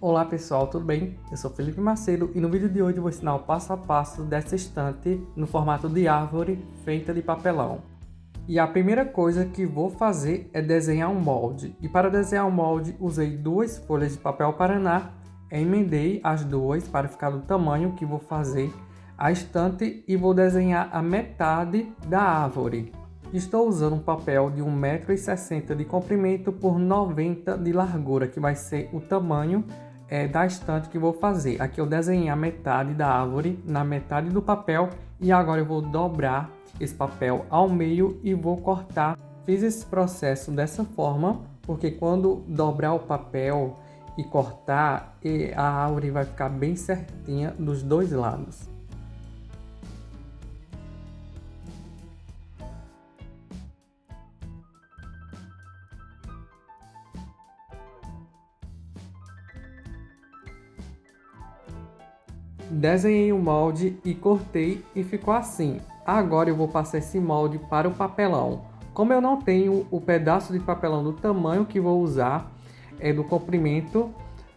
Olá pessoal, tudo bem? Eu sou Felipe Macedo e no vídeo de hoje eu vou ensinar o passo a passo dessa estante no formato de árvore feita de papelão. E a primeira coisa que vou fazer é desenhar um molde. E para desenhar um molde usei duas folhas de papel paraná, emendei as duas para ficar do tamanho que vou fazer a estante e vou desenhar a metade da árvore. Estou usando um papel de 1,60 m de comprimento por 90 de largura, que vai ser o tamanho da estante que vou fazer. Aqui eu desenhei a metade da árvore na metade do papel e agora eu vou dobrar esse papel ao meio e vou cortar. Fiz esse processo dessa forma porque quando dobrar o papel e cortar, a árvore vai ficar bem certinha dos dois lados. Desenhei o molde e cortei e ficou assim. Agora eu vou passar esse molde para o papelão. Como eu não tenho o pedaço de papelão do tamanho que vou usar, do comprimento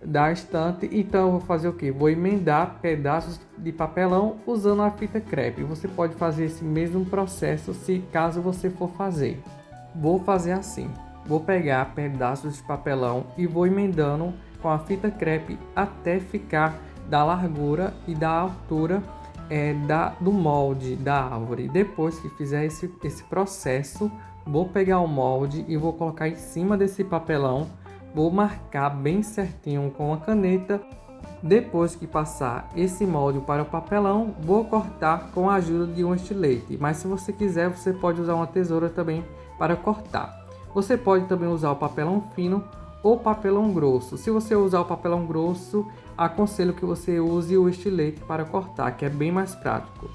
da estante, então eu vou fazer o que? Vou emendar pedaços de papelão usando a fita crepe. Você pode fazer esse mesmo processo se caso você for fazer. Vou fazer assim. Vou pegar pedaços de papelão e vou emendando com a fita crepe até ficar da largura e da altura do molde da árvore. Depois que fizer esse processo, vou pegar o molde e vou colocar em cima desse papelão. Vou marcar bem certinho com a caneta. Depois que passar esse molde para o papelão, vou cortar com a ajuda de um estilete. Mas se você quiser, você pode usar uma tesoura também para cortar. Você pode também usar o papelão fino ou papelão grosso. Se você usar o papelão grosso, aconselho que você use o estilete para cortar, que é bem mais prático.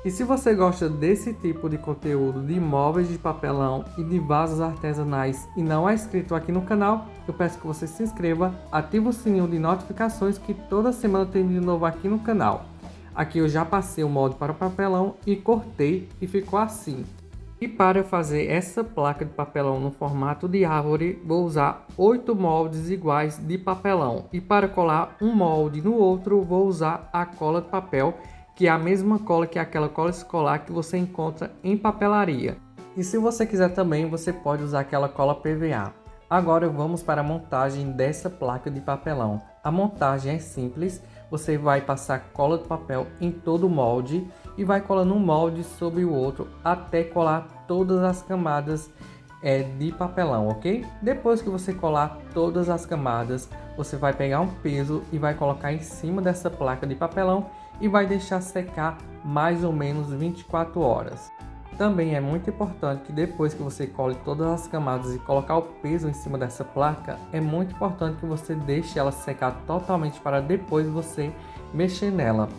E se você gosta desse tipo de conteúdo de móveis de papelão e de vasos artesanais e não é inscrito aqui no canal, eu peço que você se inscreva, ative o sininho de notificações que toda semana tem vídeo novo aqui no canal. Aqui eu já passei o molde para o papelão e cortei e ficou assim. E para fazer essa placa de papelão no formato de árvore, vou usar 8 moldes iguais de papelão. E para colar um molde no outro, vou usar a cola de papel, que é a mesma cola que aquela cola escolar que você encontra em papelaria. E se você quiser também, você pode usar aquela cola PVA. Agora vamos para a montagem dessa placa de papelão. A montagem é simples. Você vai passar cola de papel em todo o molde e vai colando um molde sobre o outro até colar todas as camadas de papelão, ok? Depois que você colar todas as camadas, você vai pegar um peso e vai colocar em cima dessa placa de papelão e vai deixar secar mais ou menos 24 horas. Também é muito importante que depois que você cole todas as camadas e colocar o peso em cima dessa placa, é muito importante que você deixe ela secar totalmente para depois você mexer nela.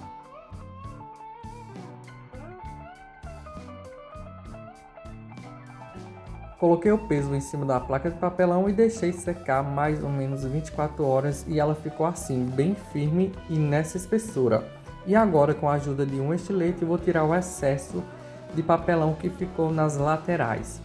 Coloquei o peso em cima da placa de papelão e deixei secar mais ou menos 24 horas e ela ficou assim, bem firme e nessa espessura. E agora, com a ajuda de um estilete, vou tirar o excesso de papelão que ficou nas laterais.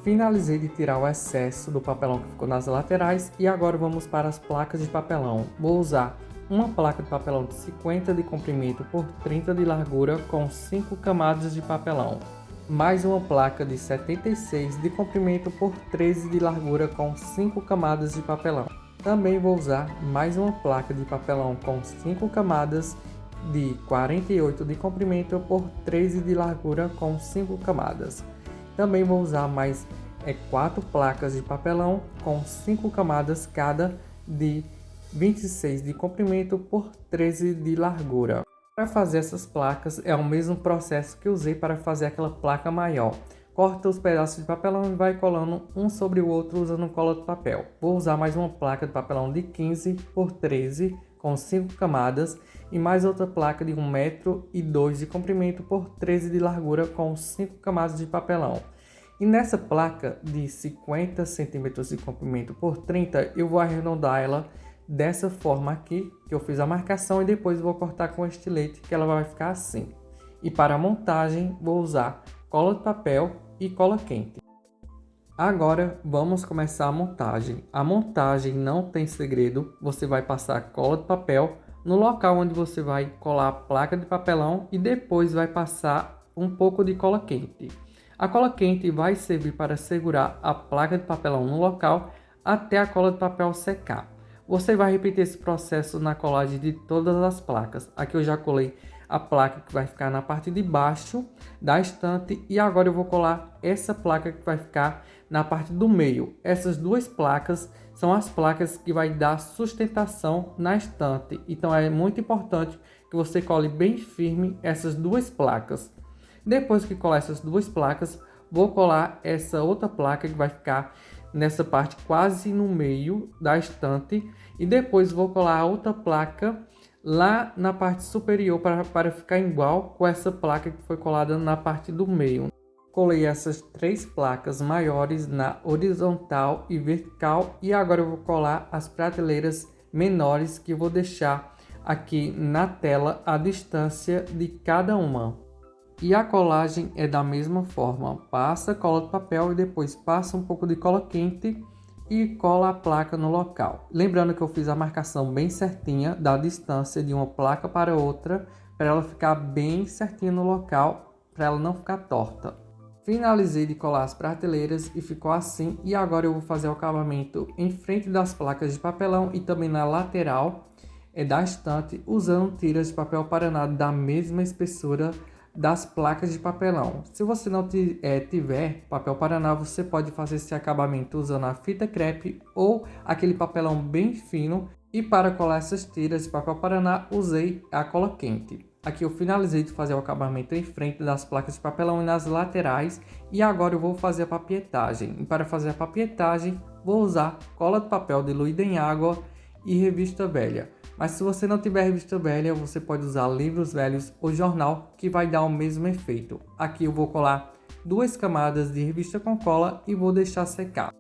Finalizei de tirar o excesso do papelão que ficou nas laterais e agora vamos para as placas de papelão. Vou usar uma placa de papelão de 50 de comprimento por 30 de largura com 5 camadas de papelão. Mais uma placa de 76 de comprimento por 13 de largura com 5 camadas de papelão. Também vou usar mais uma placa de papelão com 5 camadas de 48 de comprimento por 13 de largura com 5 camadas. Também vou usar mais 4 placas de papelão com 5 camadas cada de 26 de comprimento por 13 de largura. Para fazer essas placas é o mesmo processo que usei para fazer aquela placa maior. Corta os pedaços de papelão e vai colando um sobre o outro usando cola de papel. Vou usar mais uma placa de papelão de 15 por 13 com 5 camadas e mais outra placa de 1,2 m de comprimento por 13 de largura com 5 camadas de papelão. E nessa placa de 50 centímetros de comprimento por 30, eu vou arredondar ela dessa forma aqui, que eu fiz a marcação, e depois vou cortar com estilete, que ela vai ficar assim. E para a montagem, vou usar cola de papel e cola quente. Agora vamos começar a montagem. A montagem não tem segredo, você vai passar cola de papel no local onde você vai colar a placa de papelão e depois vai passar um pouco de cola quente. A cola quente vai servir para segurar a placa de papelão no local até a cola de papel secar. Você vai repetir esse processo na colagem de todas as placas. Aqui eu já colei a placa que vai ficar na parte de baixo da estante e agora eu vou colar essa placa que vai ficar na parte do meio. Essas duas placas são as placas que vai dar sustentação na estante. Então é muito importante que você cole bem firme essas duas placas. Depois que colar essas duas placas, vou colar essa outra placa que vai ficar nessa parte quase no meio da estante e depois vou colar a outra placa lá na parte superior para ficar igual com essa placa que foi colada na parte do meio. Colei essas três placas maiores na horizontal e vertical e agora eu vou colar as prateleiras menores que eu vou deixar aqui na tela a distância de cada uma. E a colagem é da mesma forma, passa cola de papel e depois passa um pouco de cola quente e cola a placa no local. Lembrando que eu fiz a marcação bem certinha da distância de uma placa para outra, para ela ficar bem certinha no local, para ela não ficar torta. Finalizei de colar as prateleiras e ficou assim, e agora eu vou fazer o acabamento em frente das placas de papelão e também na lateral da estante, usando tiras de papel paraná da mesma espessura das placas de papelão. Se você não tiver papel paraná, você pode fazer esse acabamento usando a fita crepe ou aquele papelão bem fino. E para colar essas tiras de papel paraná, usei a cola quente. Aqui eu finalizei de fazer o acabamento em frente das placas de papelão e nas laterais. E agora eu vou fazer a papietagem. E para fazer a papietagem, vou usar cola de papel diluída em água e revista velha. Mas se você não tiver revista velha, você pode usar livros velhos ou jornal, que vai dar o mesmo efeito. Aqui eu vou colar 2 camadas de revista com cola e vou deixar secar.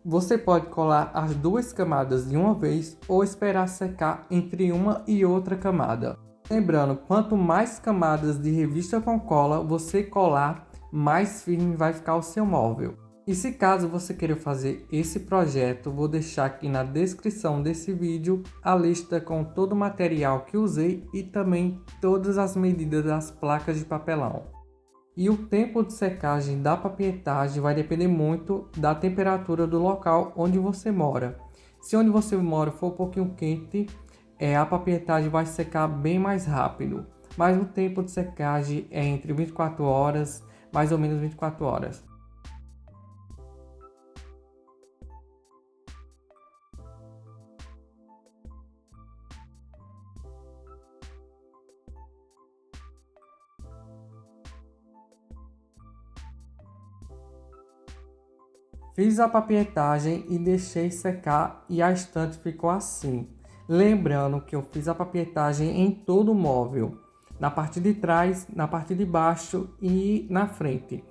Você pode colar as 2 camadas de uma vez ou esperar secar entre uma e outra camada. Lembrando, quanto mais camadas de revista com cola você colar, mais firme vai ficar o seu móvel. E se caso você queira fazer esse projeto, vou deixar aqui na descrição desse vídeo a lista com todo o material que usei e também todas as medidas das placas de papelão. E o tempo de secagem da papietagem vai depender muito da temperatura do local onde você mora. Se onde você mora for um pouquinho quente, a papietagem vai secar bem mais rápido. Mas o tempo de secagem é entre 24 horas, mais ou menos 24 horas. Fiz a papietagem e deixei secar e a estante ficou assim. Lembrando que eu fiz a papietagem em todo o móvel, na parte de trás, na parte de baixo e na frente.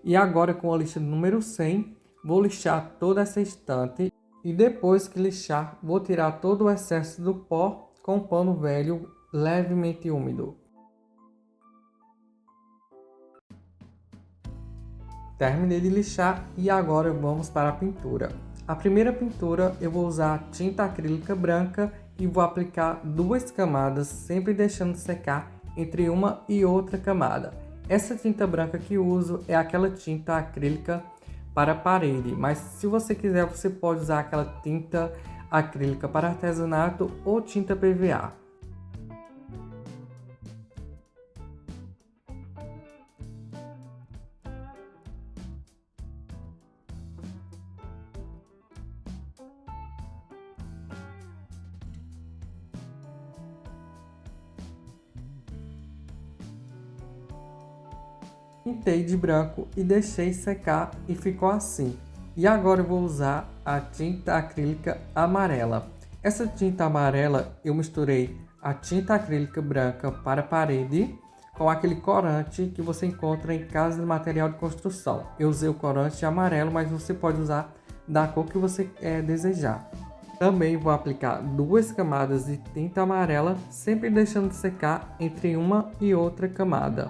E agora com a lixa número 100, vou lixar toda essa estante e depois que lixar, vou tirar todo o excesso do pó com um pano velho levemente úmido. Terminei de lixar e agora vamos para a pintura. A primeira pintura eu vou usar tinta acrílica branca e vou aplicar 2 camadas, sempre deixando secar entre uma e outra camada. Essa tinta branca que uso é aquela tinta acrílica para parede, mas se você quiser você pode usar aquela tinta acrílica para artesanato ou tinta PVA. Pintei de branco e deixei secar e ficou assim. E agora eu vou usar a tinta acrílica amarela. Essa tinta amarela eu misturei a tinta acrílica branca para a parede com aquele corante que você encontra em casa de material de construção. Eu usei o corante amarelo, mas você pode usar da cor que você desejar. Também vou aplicar 2 camadas de tinta amarela, sempre deixando secar entre uma e outra camada.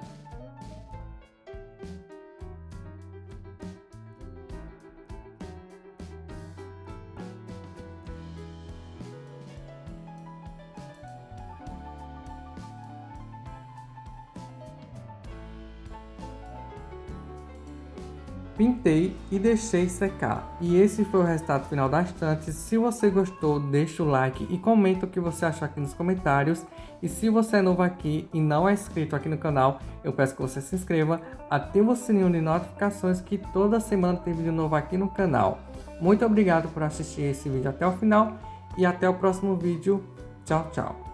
Pintei e deixei secar. E esse foi o resultado final da estante. Se você gostou, deixa o like e comenta o que você achou aqui nos comentários. E se você é novo aqui e não é inscrito aqui no canal, eu peço que você se inscreva, ative o sininho de notificações que toda semana tem vídeo novo aqui no canal. Muito obrigado por assistir esse vídeo até o final e até o próximo vídeo. Tchau, tchau.